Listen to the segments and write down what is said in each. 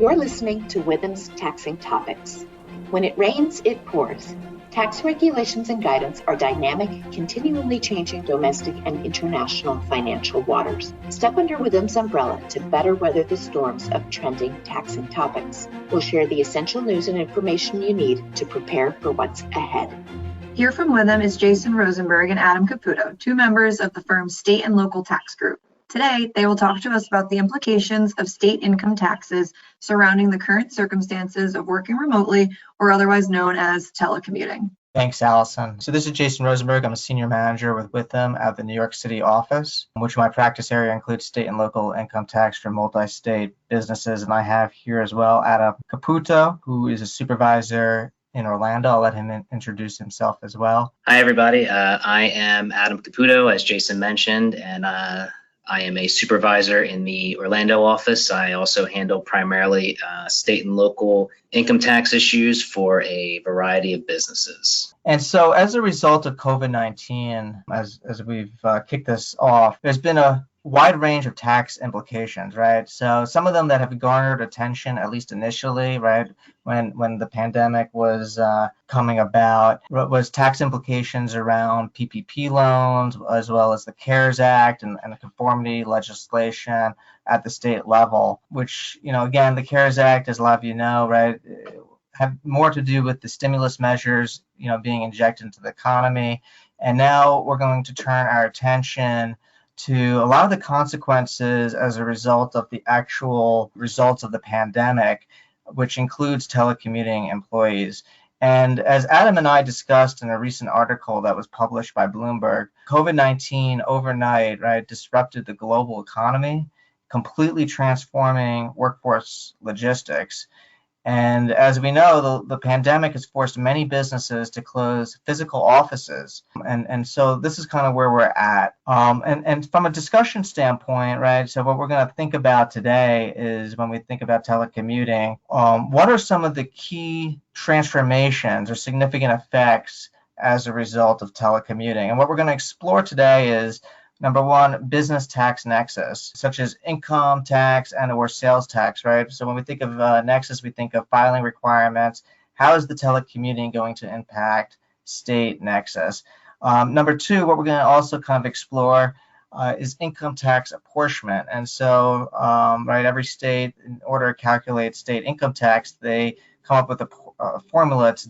You're listening to Witham's Taxing Topics. When it rains, it pours. Tax regulations and guidance are dynamic, continually changing domestic and international financial waters. Step under Witham's umbrella to better weather the storms of trending taxing topics. We'll share the essential news and information you need to prepare for what's ahead. Here from Witham is Jason Rosenberg and Adam Caputo, two members of the firm's state and local tax group. Today, they will talk to us about the implications of state income taxes surrounding the current circumstances of working remotely, or otherwise known as telecommuting. Thanks, Allison. So this is Jason Rosenberg. I'm a senior manager with Witham at the New York City office, which my practice area includes state and local income tax for multi-state businesses. And I have here as well Adam Caputo, who is a supervisor in Orlando. I'll let him introduce himself as well. Hi, everybody. I am Adam Caputo, as Jason mentioned, and I am a supervisor in the Orlando office. I also handle primarily state and local income tax issues for a variety of businesses. And so as a result of COVID-19, as we've kicked this off, there's been a wide range of tax implications, right? So some of them that have garnered attention, at least initially, right, when the pandemic was coming about, was tax implications around PPP loans, as well as the CARES Act and the conformity legislation at the state level, which, again, the CARES Act, as a lot of you know, right, have more to do with the stimulus measures, being injected into the economy. And now we're going to turn our attention to a lot of the consequences as a result of the actual results of the pandemic, which includes telecommuting employees. And as Adam and I discussed in a recent article that was published by Bloomberg, COVID-19 overnight, right, disrupted the global economy, completely transforming workforce logistics. And as we know, the pandemic has forced many businesses to close physical offices. And so this is kind of where we're at. And from a discussion standpoint, right, so what we're going to think about today is when we think about telecommuting, what are some of the key transformations or significant effects as a result of telecommuting? And what we're going to explore today is, number one, business tax nexus, such as income tax and or sales tax, right? So when we think of nexus, we think of filing requirements. How is the telecommuting going to impact state nexus? Number two, what we're going to also kind of explore is income tax apportionment. And so, right, every state, in order to calculate state income tax, they come up with a formula to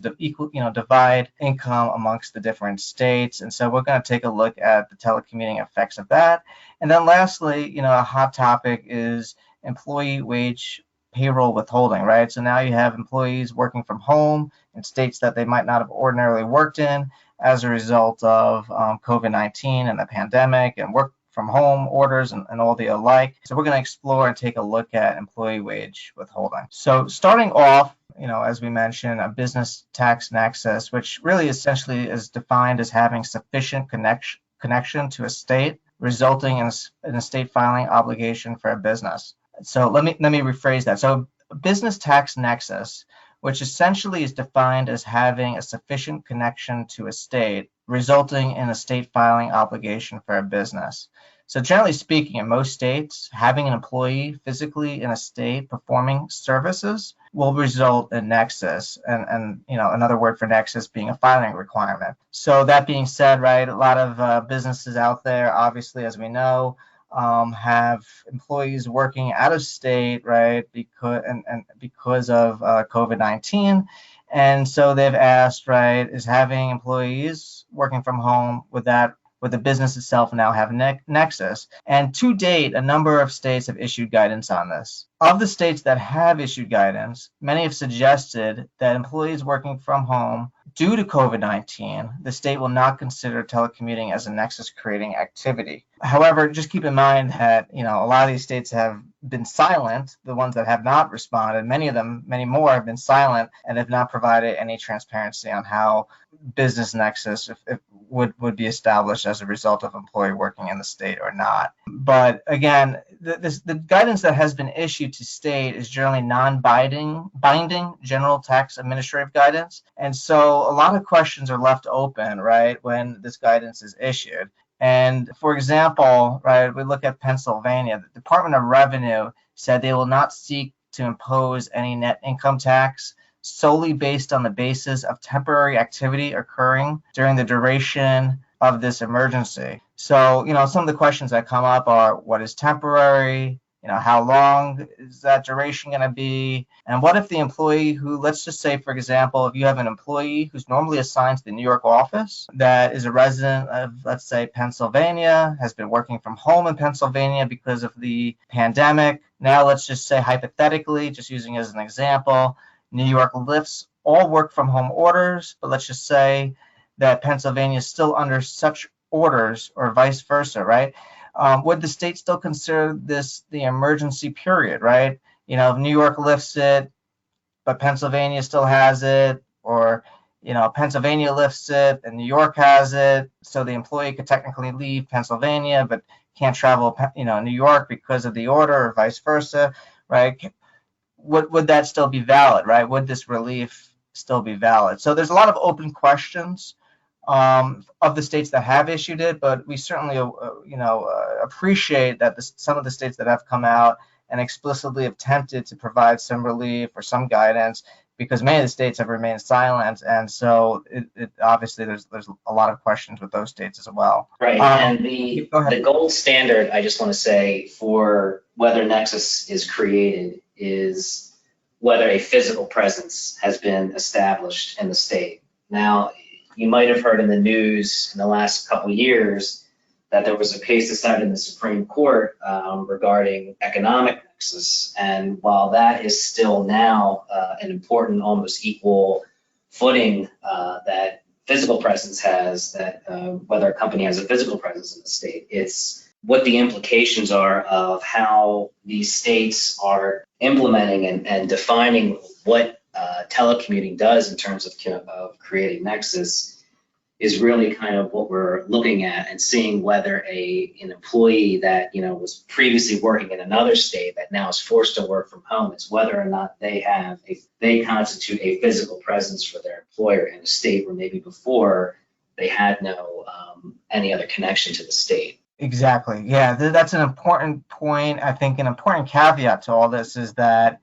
divide income amongst the different states. And so we're going to take a look at the telecommuting effects of that. And then lastly, a hot topic is employee wage payroll withholding, right? So now you have employees working from home in states that they might not have ordinarily worked in as a result of COVID-19 and the pandemic and work from home orders and all the alike. So we're going to explore and take a look at employee wage withholding. So starting off, as we mentioned, a business tax nexus, which really essentially is defined as having sufficient connection to a state, resulting in a state filing obligation for a business. So let me rephrase that. So business tax nexus, which essentially is defined as having a sufficient connection to a state, resulting in a state filing obligation for a business. So generally speaking, in most states, having an employee physically in a state performing services will result in nexus, and another word for nexus being a filing requirement. So that being said, right, a lot of businesses out there, obviously, as we know, have employees working out of state, right, because of COVID-19. And so they've asked, right, is having employees working from home, would the business itself now have nexus? And to date, a number of states have issued guidance on this. Of the states that have issued guidance, many have suggested that employees working from home due to COVID-19, the state will not consider telecommuting as a nexus creating activity. However, just keep in mind that, a lot of these states have been silent. The ones that have not responded, many more have been silent and have not provided any transparency on how business nexus would be established as a result of employee working in the state or not. But again, the guidance that has been issued to state is generally non-binding general tax administrative guidance. And so a lot of questions are left open, right, when this guidance is issued. And for example, right, we look at Pennsylvania, the Department of Revenue said they will not seek to impose any net income tax solely based on the basis of temporary activity occurring during the duration of this emergency. So, some of the questions that come up are, what is temporary? How long is that duration going to be? And what if the employee who, let's just say, for example, if you have an employee who's normally assigned to the New York office that is a resident of, let's say, Pennsylvania, has been working from home in Pennsylvania because of the pandemic. Now, let's just say, hypothetically, just using as an example, New York lifts all work from home orders, but let's just say that Pennsylvania is still under such orders, or vice versa, right? Would the state still consider this the emergency period, right? If New York lifts it, but Pennsylvania still has it, or, Pennsylvania lifts it and New York has it, so the employee could technically leave Pennsylvania, but can't travel, New York because of the order, or vice versa, right? Would that still be valid, right? Would this relief still be valid? So there's a lot of open questions of the states that have issued it, but we certainly, appreciate that some of the states that have come out and explicitly attempted to provide some relief or some guidance, because many of the states have remained silent, and so it obviously there's a lot of questions with those states as well. Right, and the gold standard, I just want to say, for whether nexus is created is whether a physical presence has been established in the state. Now, you might have heard in the news in the last couple of years that there was a case decided in the Supreme Court regarding economic nexus. And while that is still now an important, almost equal footing that physical presence has, that whether a company has a physical presence in the state, it's what the implications are of how these states are implementing and defining what telecommuting does in terms of creating nexus is really kind of what we're looking at, and seeing whether an employee that was previously working in another state that now is forced to work from home, is whether or not they constitute a physical presence for their employer in a state where maybe before they had no any other connection to the state. Exactly. Yeah, that's an important point. I think an important caveat to all this is that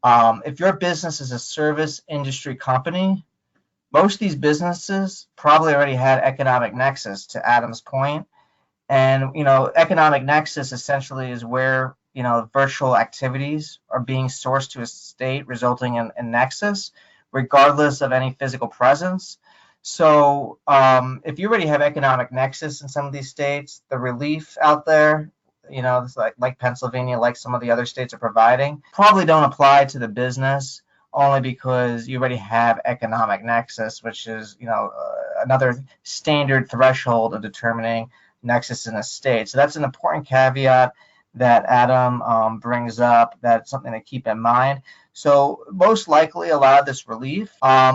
if your business is a service industry company, most of these businesses probably already had economic nexus, to Adam's point. And, economic nexus essentially is where, virtual activities are being sourced to a state, resulting in nexus, regardless of any physical presence. So if you already have economic nexus in some of these states, the relief out there, it's like Pennsylvania, like some of the other states are providing, probably don't apply to the business, only because you already have economic nexus, which is, another standard threshold of determining nexus in a state. So that's an important caveat that Adam brings up. That's something to keep in mind. So most likely a lot of this relief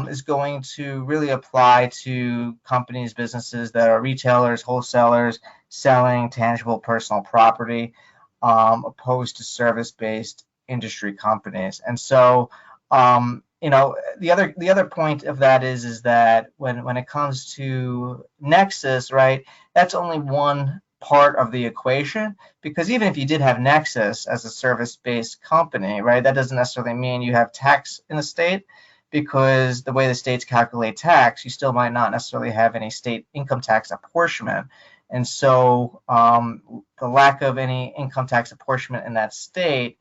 is going to really apply to companies, businesses that are retailers, wholesalers, selling tangible personal property, opposed to service-based industry companies. And so, the other point of that is that when it comes to nexus, right, that's only one part of the equation, because even if you did have nexus as a service-based company, right, that doesn't necessarily mean you have tax in the state, because the way the states calculate tax, you still might not necessarily have any state income tax apportionment. And so the lack of any income tax apportionment in that state,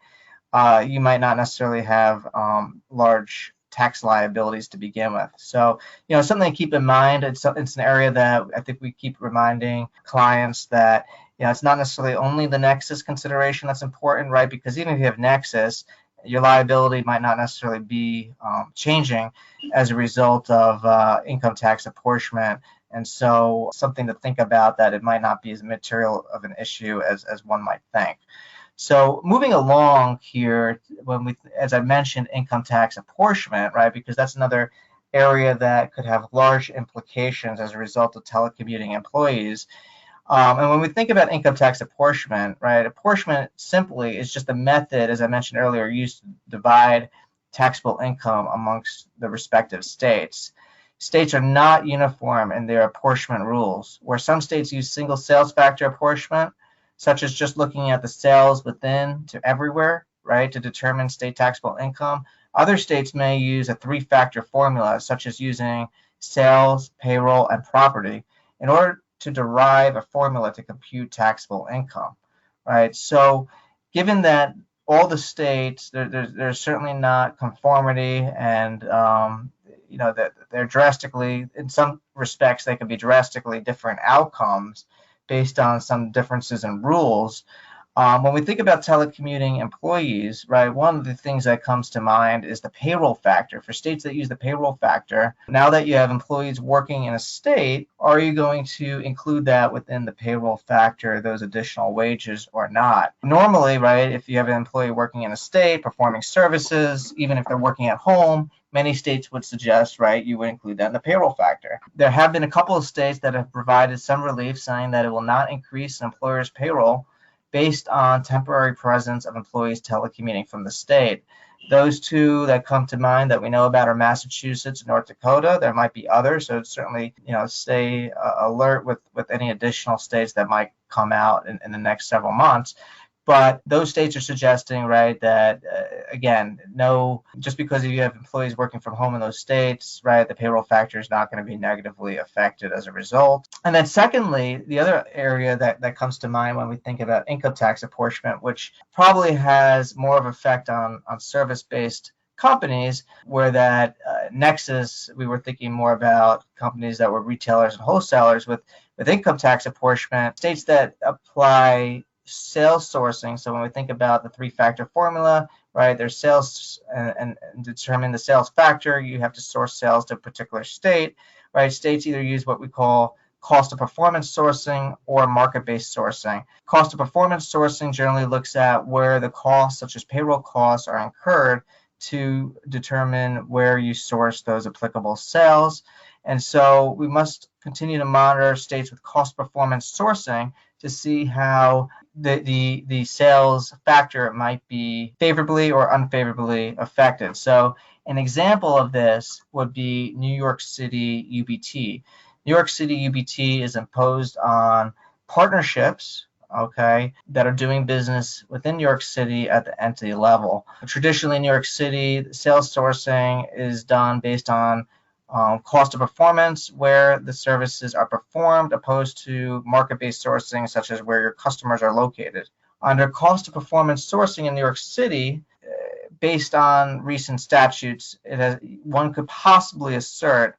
you might not necessarily have large tax liabilities to begin with. So, something to keep in mind. It's an area that I think we keep reminding clients that, it's not necessarily only the nexus consideration that's important, right? Because even if you have nexus, your liability might not necessarily be changing as a result of income tax apportionment. And so something to think about, that it might not be as material of an issue as one might think. So moving along here, as I mentioned, income tax apportionment, right, because that's another area that could have large implications as a result of telecommuting employees. And when we think about income tax apportionment, right, apportionment simply is just a method, as I mentioned earlier, used to divide taxable income amongst the respective states. States are not uniform in their apportionment rules, where some states use single sales factor apportionment, such as just looking at the sales within to everywhere right, to determine state taxable income. Other states may use a three-factor formula, such as using sales, payroll, and property, in order to derive a formula to compute taxable income, right? So given that all the states, there's certainly not conformity, and that they're drastically, in some respects, they can be drastically different outcomes based on some differences in rules. When we think about telecommuting employees, right, one of the things that comes to mind is the payroll factor. For states that use the payroll factor, now that you have employees working in a state, are you going to include that within the payroll factor, those additional wages, or not? Normally, right, if you have an employee working in a state performing services, even if they're working at home, many states would suggest, right, you would include that in the payroll factor. There have been a couple of states that have provided some relief, saying that it will not increase an employer's payroll based on temporary presence of employees telecommuting from the state. Those two that come to mind that we know about are Massachusetts and North Dakota. There might be others, so certainly, stay alert with any additional states that might come out in the next several months. But those states are suggesting, right, that, again, no, just because you have employees working from home in those states, right, the payroll factor is not going to be negatively affected as a result. And then secondly, the other area that comes to mind when we think about income tax apportionment, which probably has more of an effect on service-based companies, where that nexus, we were thinking more about companies that were retailers and wholesalers with income tax apportionment, states that apply sales sourcing. So when we think about the three-factor formula, right, there's sales and determine the sales factor, you have to source sales to a particular state, right? States either use what we call cost of performance sourcing or market-based sourcing. Cost of performance sourcing generally looks at where the costs, such as payroll costs, are incurred to determine where you source those applicable sales. And so we must continue to monitor states with cost performance sourcing to see how the sales factor might be favorably or unfavorably affected. So an example of this would be New York City UBT. New York City UBT is imposed on partnerships, okay, that are doing business within New York City at the entity level. Traditionally, in New York City, sales sourcing is done based on cost of performance, where the services are performed, opposed to market-based sourcing, such as where your customers are located. Under cost of performance sourcing in New York City, based on recent statutes, one could possibly assert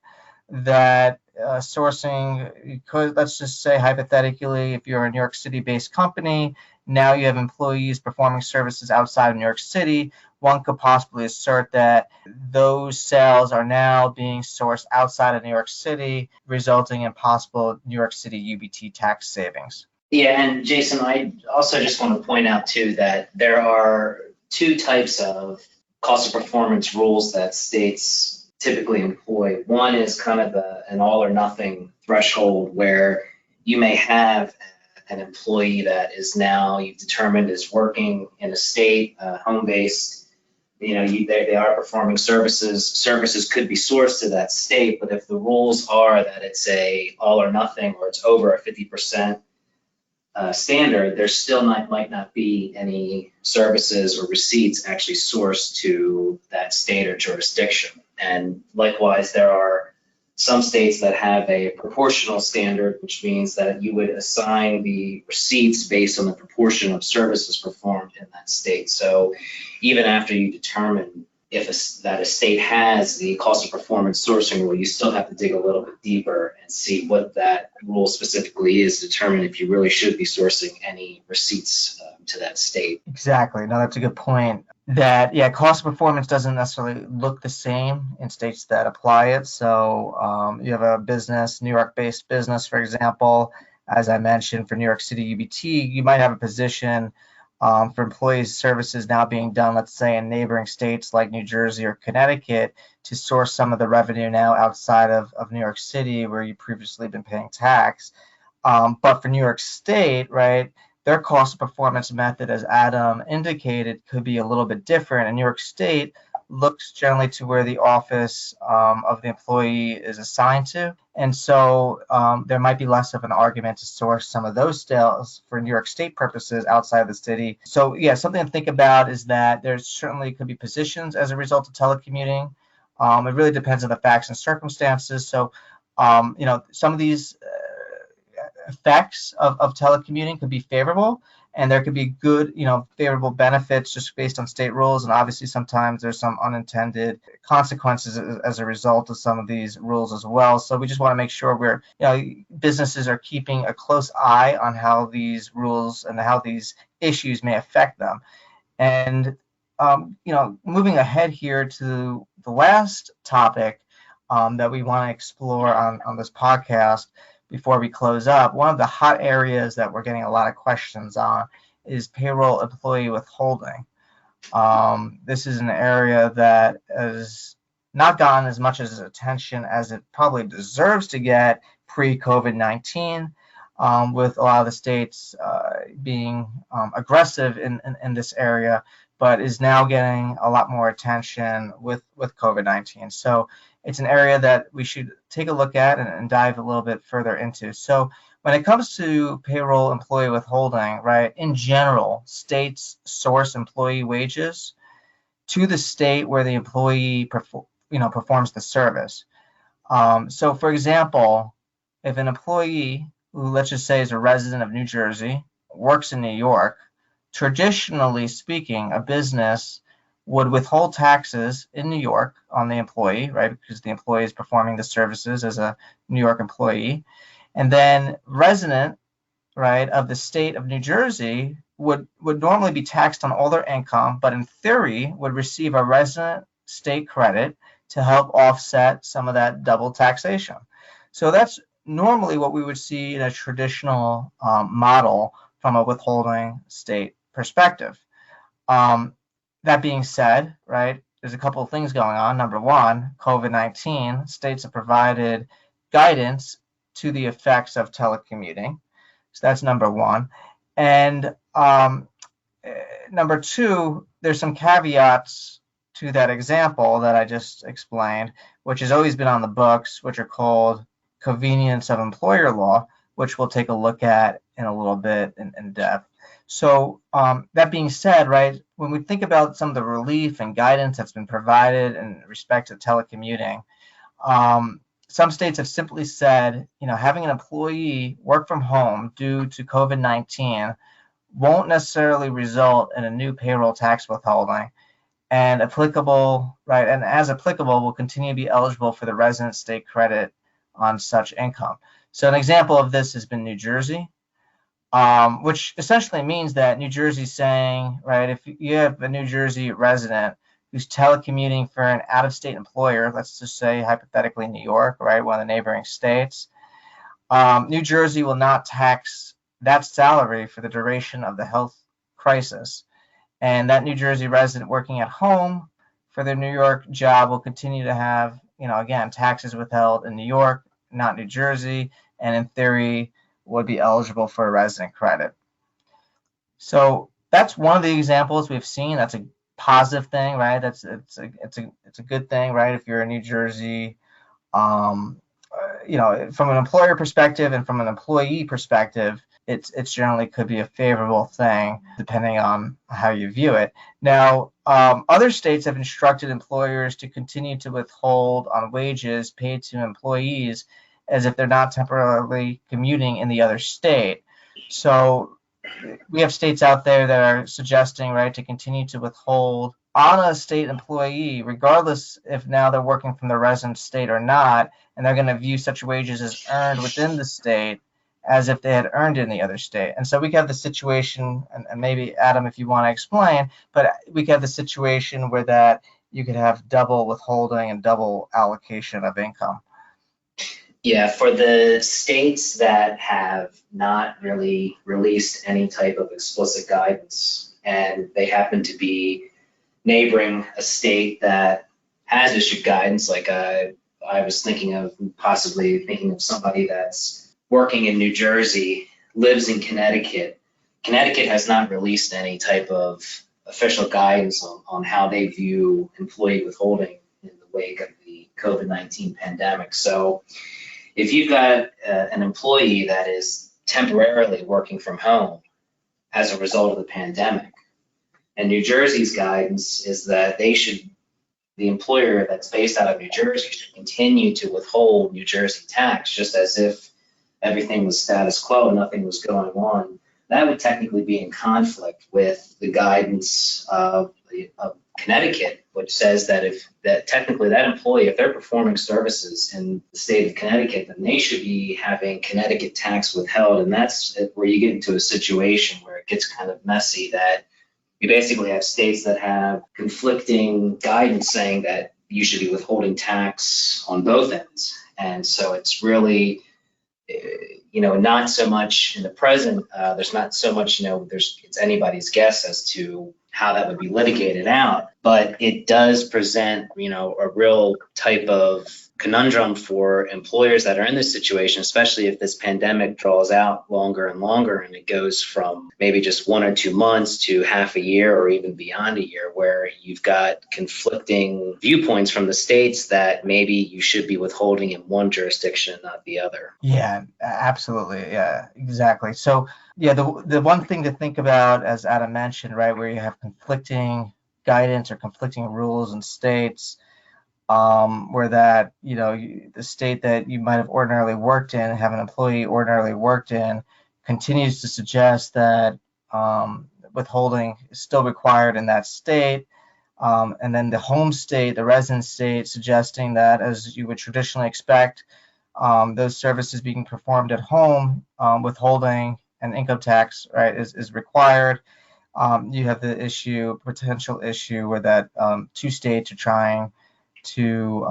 that sourcing could, let's just say hypothetically, if you're a New York City-based company, now you have employees performing services outside of New York City, one could possibly assert that those sales are now being sourced outside of New York City, resulting in possible New York City UBT tax savings. Yeah, and Jason, I also just want to point out too that there are two types of cost of performance rules that states typically employ. One is kind of an all or nothing threshold, where you may have an employee that is now you've determined is working in a state, home-based. They are performing services. Services could be sourced to that state, but if the rules are that it's a all or nothing, or it's over a 50% standard, there still might not be any services or receipts actually sourced to that state or jurisdiction. And likewise, there are some states that have a proportional standard, which means that you would assign the receipts based on the proportion of services performed in that state. So even after you determine if that a state has the cost of performance sourcing rule, you still have to dig a little bit deeper and see what that rule specifically is to determine if you really should be sourcing any receipts to that state. Exactly. No, that's a good point. That, yeah, cost of performance doesn't necessarily look the same in states that apply it. So you have a business, New York-based business, for example, as I mentioned, for New York City UBT, you might have a position for employees services now being done, let's say, in neighboring states like New Jersey or Connecticut, to source some of the revenue now outside of New York City, where you previously been paying tax. But for New York State, right, their cost of performance method, as Adam indicated, could be a little bit different. In New York State, looks generally to where the office of the employee is assigned to. And so there might be less of an argument to source some of those sales for New York State purposes outside the city. So yeah, something to think about is that there certainly could be positions as a result of telecommuting. It really depends on the facts and circumstances. So, some of these effects of telecommuting could be favorable, and there could be good, favorable benefits just based on state rules. And obviously, sometimes there's some unintended consequences as a result of some of these rules as well. So we just want to make sure businesses are keeping a close eye on how these rules and how these issues may affect them. And moving ahead here to the last topic that we want to explore on this podcast before we close up, one of the hot areas that we're getting a lot of questions on is payroll employee withholding. This is an area that has not gotten as much attention as it probably deserves to get pre-COVID-19, with a lot of the states being aggressive in this area, but is now getting a lot more attention with COVID-19. So it's an area that we should take a look at and dive a little bit further into. So when it comes to payroll employee withholding, right, in general, states source employee wages to the state where the employee performs the service. So for example, if an employee who, let's just say, is a resident of New Jersey, works in New York, traditionally speaking, a business would withhold taxes in New York on the employee, right, because the employee is performing the services as a New York employee. And then resident, right, of the state of New Jersey would normally be taxed on all their income, but in theory would receive a resident state credit to help offset some of that double taxation. So that's normally what we would see in a traditional model from a withholding state perspective. That being said, right, there's a couple of things going on. Number one, COVID-19, states have provided guidance to the effects of telecommuting. So that's number one. And number two, there's some caveats to that example that I just explained, which has always been on the books, which are called convenience of employer law, which we'll take a look at in a little bit in depth. So that being said, right, when we think about some of the relief and guidance that's been provided in respect to telecommuting, some states have simply said, having an employee work from home due to COVID-19 won't necessarily result in a new payroll tax withholding, and applicable, right, and as applicable, will continue to be eligible for the resident state credit on such income. So an example of this has been New Jersey, which essentially means that New Jersey's saying, right, if you have a New Jersey resident who's telecommuting for an out-of-state employer, let's just say hypothetically New York, right, one of the neighboring states, New Jersey will not tax that salary for the duration of the health crisis. And that New Jersey resident working at home for their New York job will continue to have, again, taxes withheld in New York, not New Jersey, and in theory would be eligible for a resident credit. So that's one of the examples we've seen. That's a positive thing, right? It's a good thing, right? If you're in New Jersey, from an employer perspective and from an employee perspective, it's generally could be a favorable thing depending on how you view it. Now, other states have instructed employers to continue to withhold on wages paid to employees as if they're not temporarily commuting in the other state. So we have states out there that are suggesting, right, to continue to withhold on a state employee, regardless if now they're working from the resident state or not, and they're going to view such wages as earned within the state as if they had earned in the other state. And so we have the situation, and maybe Adam, if you want to explain, but we have the situation where that you could have double withholding and double allocation of income. Yeah, for the states that have not really released any type of explicit guidance, and they happen to be neighboring a state that has issued guidance, like I was possibly thinking of somebody that's working in New Jersey, lives in Connecticut. Connecticut has not released any type of official guidance on how they view employee withholding in the wake of the COVID-19 pandemic. So if you've got an employee that is temporarily working from home as a result of the pandemic, and New Jersey's guidance is that the employer that's based out of New Jersey should continue to withhold New Jersey tax just as if everything was status quo and nothing was going on. That would technically be in conflict with the guidance of Connecticut, which says that technically that employee, if they're performing services in the state of Connecticut, then they should be having Connecticut tax withheld. And that's where you get into a situation where it gets kind of messy, that you basically have states that have conflicting guidance saying that you should be withholding tax on both ends. And so it's really, not so much in the present, there's not so much, it's anybody's guess as to how that would be litigated out, but it does present, a real type of conundrum for employers that are in this situation, especially if this pandemic draws out longer and longer and it goes from maybe just 1 or 2 months to half a year or even beyond a year, where you've got conflicting viewpoints from the states that maybe you should be withholding in one jurisdiction and not the other. Yeah, absolutely. Yeah, exactly. So yeah, the one thing to think about, as Adam mentioned, right, where you have conflicting guidance or conflicting rules in states, where that, the state that you might have ordinarily worked in, have an employee ordinarily worked in, continues to suggest that withholding is still required in that state. And then the home state, the resident state, suggesting that, as you would traditionally expect, those services being performed at home, withholding and income tax, right, is required. You have the potential issue where that two states are trying to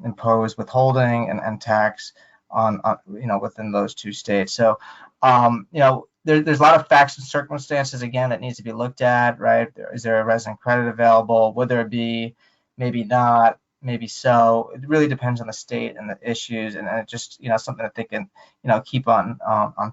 impose withholding and tax on within those two states. So there's a lot of facts and circumstances, again, that needs to be looked at, right? Is there a resident credit available? Would there be? Maybe not, maybe so. It really depends on the state and the issues, and it just something that they can keep on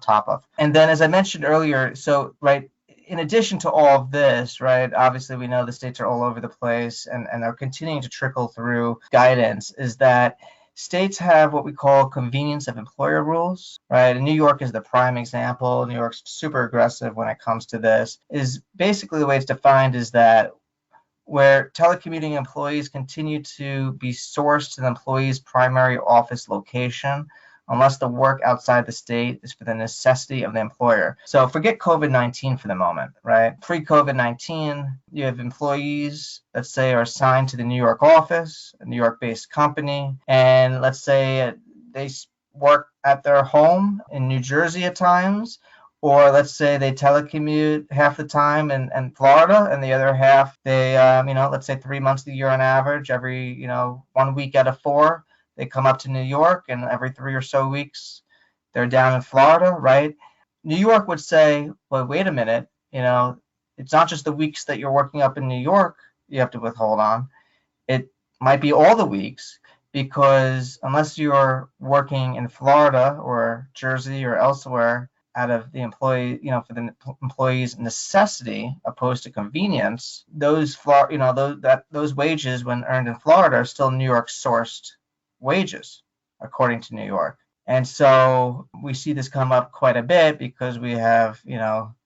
top of. And then, as I mentioned earlier, so right, in addition to all of this, right, obviously we know the states are all over the place and are continuing to trickle through guidance, is that states have what we call convenience of employer rules, right? And New York is the prime example. New York's super aggressive when it comes to this. Is basically the way it's defined is that where telecommuting employees continue to be sourced to the employee's primary office location, unless the work outside the state is for the necessity of the employer. So forget COVID-19 for the moment, right? Pre-COVID-19, you have employees, let's say, are assigned to the New York office, a New York-based company, and let's say they work at their home in New Jersey at times, or let's say they telecommute half the time in Florida, and the other half they, let's say 3 months a year on average, every, 1 week out of 4, they come up to New York, and every 3 or so weeks they're down in Florida, right? New York would say, well, wait a minute, it's not just the weeks that you're working up in New York you have to withhold on. It might be all the weeks, because unless you're working in Florida or Jersey or elsewhere out of the employee, for the employee's necessity opposed to convenience, those wages when earned in Florida are still New York sourced wages, according to New York. And so we see this come up quite a bit because we have,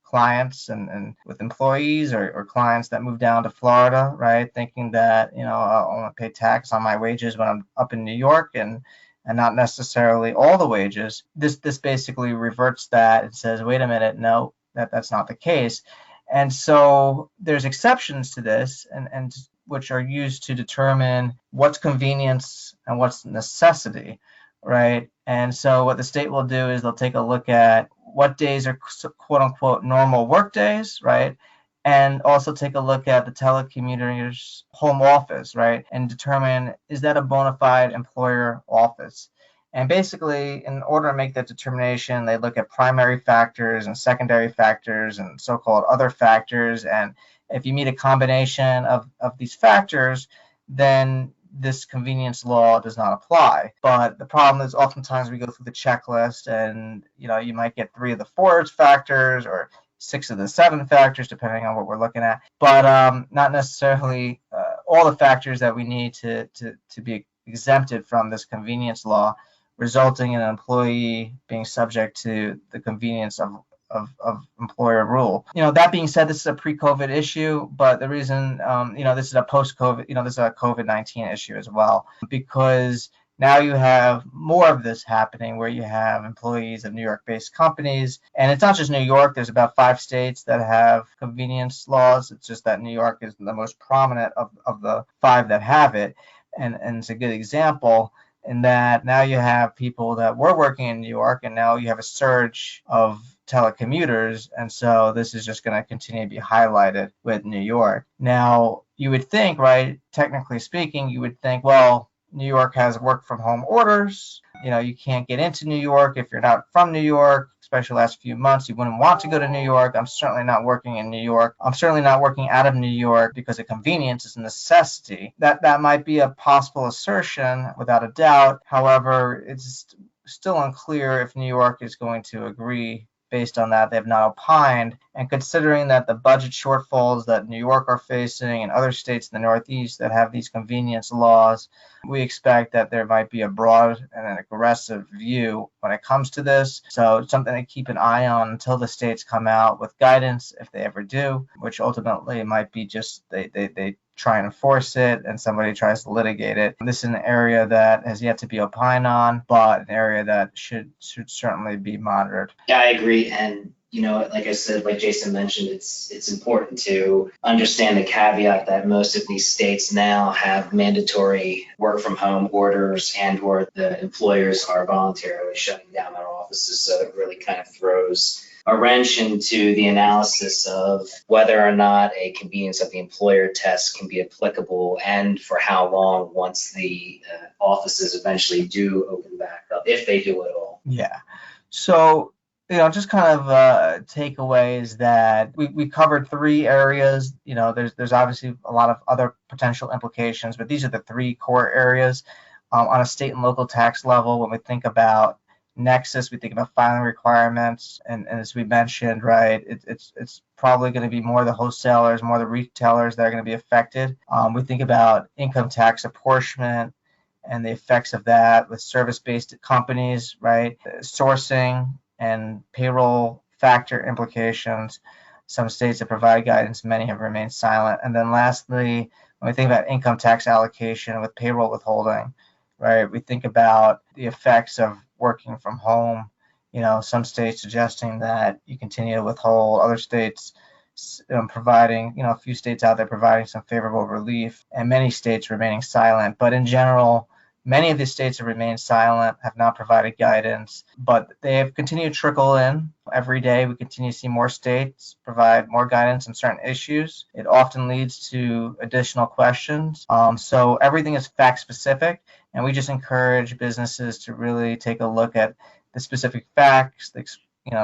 clients and with employees or clients that move down to Florida, right, thinking that, I want to pay tax on my wages when I'm up in New York and not necessarily all the wages. This basically reverts that and says, wait a minute, no, that's not the case. And so there's exceptions to this, and which are used to determine what's convenience and what's necessity, right? And so what the state will do is they'll take a look at what days are quote unquote normal work days, right? And also take a look at the telecommuter's home office, right? And determine, is that a bona fide employer office? And basically, in order to make that determination, they look at primary factors and secondary factors and so-called other factors. And if you meet a combination of these factors, then this convenience law does not apply. But the problem is oftentimes we go through the checklist and, you might get 3 of the 4 factors or 6 of the 7 factors, depending on what we're looking at, but not necessarily all the factors that we need to be exempted from this convenience law, resulting in an employee being subject to the convenience of employer rule. That being said, this is a pre-COVID issue, but the reason, this is a post-COVID, this is a COVID-19 issue as well, because now you have more of this happening where you have employees of New York-based companies. And it's not just New York. There's about 5 states that have convenience laws. It's just that New York is the most prominent of the 5 that have it. And it's a good example in that now you have people that were working in New York, and now you have a surge of telecommuters. And so this is just going to continue to be highlighted with New York. Now, you would think, right, technically speaking, you would think, well, New York has work from home orders. You can't get into New York if you're not from New York, especially the last few months. You wouldn't want to go to New York. I'm certainly not working in New York. I'm certainly not working out of New York because of convenience is a necessity. That might be a possible assertion without a doubt. However, it's still unclear if New York is going to agree. Based on that, they have not opined. And considering that the budget shortfalls that New York are facing and other states in the Northeast that have these convenience laws, we expect that there might be a broad and an aggressive view when it comes to this. So it's something to keep an eye on until the states come out with guidance, if they ever do, which ultimately might be just they try and enforce it and somebody tries to litigate it. This is an area that has yet to be opined on, but an area that should certainly be monitored. Yeah, I agree. And like I said, like Jason mentioned, it's important to understand the caveat that most of these states now have mandatory work from home orders, and or the employers are voluntarily shutting down their offices. So it really kind of throws a wrench into the analysis of whether or not a convenience of the employer test can be applicable, and for how long once the offices eventually do open back up, if they do at all. Yeah. So, just kind of takeaways that we covered 3 areas. There's obviously a lot of other potential implications, but these are the 3 core areas. On a state and local tax level, when we think about nexus, we think about filing requirements, and as we mentioned, right, it's probably going to be more the wholesalers, more the retailers that are going to be affected. We think about income tax apportionment and the effects of that with service-based companies, right, sourcing and payroll factor implications. Some states have provided guidance, many have remained silent. And then lastly, when we think about income tax allocation with payroll withholding, right, we think about the effects of working from home. Some states suggesting that you continue to withhold, other states providing, a few states out there providing some favorable relief, and many states remaining silent. But in general, many of these states have remained silent, have not provided guidance, but they have continued to trickle in. Every day, we continue to see more states provide more guidance on certain issues. It often leads to additional questions. So everything is fact-specific, and we just encourage businesses to really take a look at the specific facts, the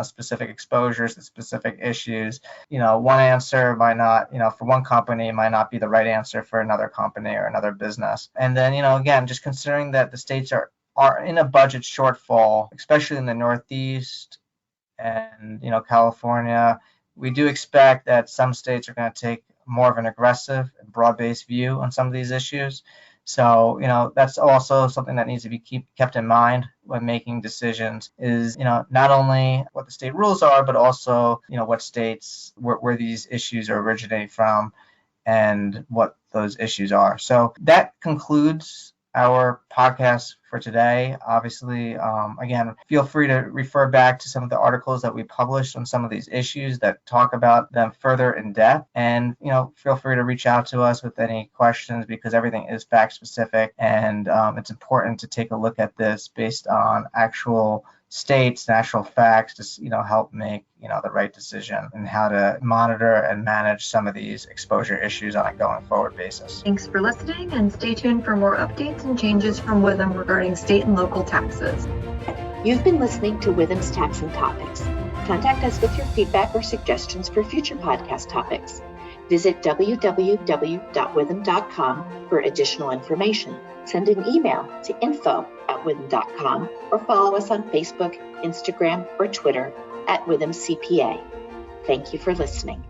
specific exposures, the specific issues. One answer might not, for one company might not be the right answer for another company or another business. And then, again, just considering that the states are in a budget shortfall, especially in the Northeast and, California, we do expect that some states are going to take more of an aggressive and broad-based view on some of these issues. So, that's also something that needs to be kept in mind when making decisions is, not only what the state rules are, but also, what states, where these issues are originating from and what those issues are. So that concludes our podcast for today. Obviously, again, feel free to refer back to some of the articles that we published on some of these issues that talk about them further in depth. And, feel free to reach out to us with any questions, because everything is fact specific, and it's important to take a look at this based on actual states, actual facts, to help make the right decision and how to monitor and manage some of these exposure issues on a going forward basis. Thanks for listening, and stay tuned for more updates and changes from Witham regarding state and local taxes. You've been listening to Witham's Taxing Topics. Contact us with your feedback or suggestions for future podcast topics. Visit www.witham.com for additional information. Send an email to info@witham.com or follow us on Facebook, Instagram, or Twitter @WithamCPA. Thank you for listening.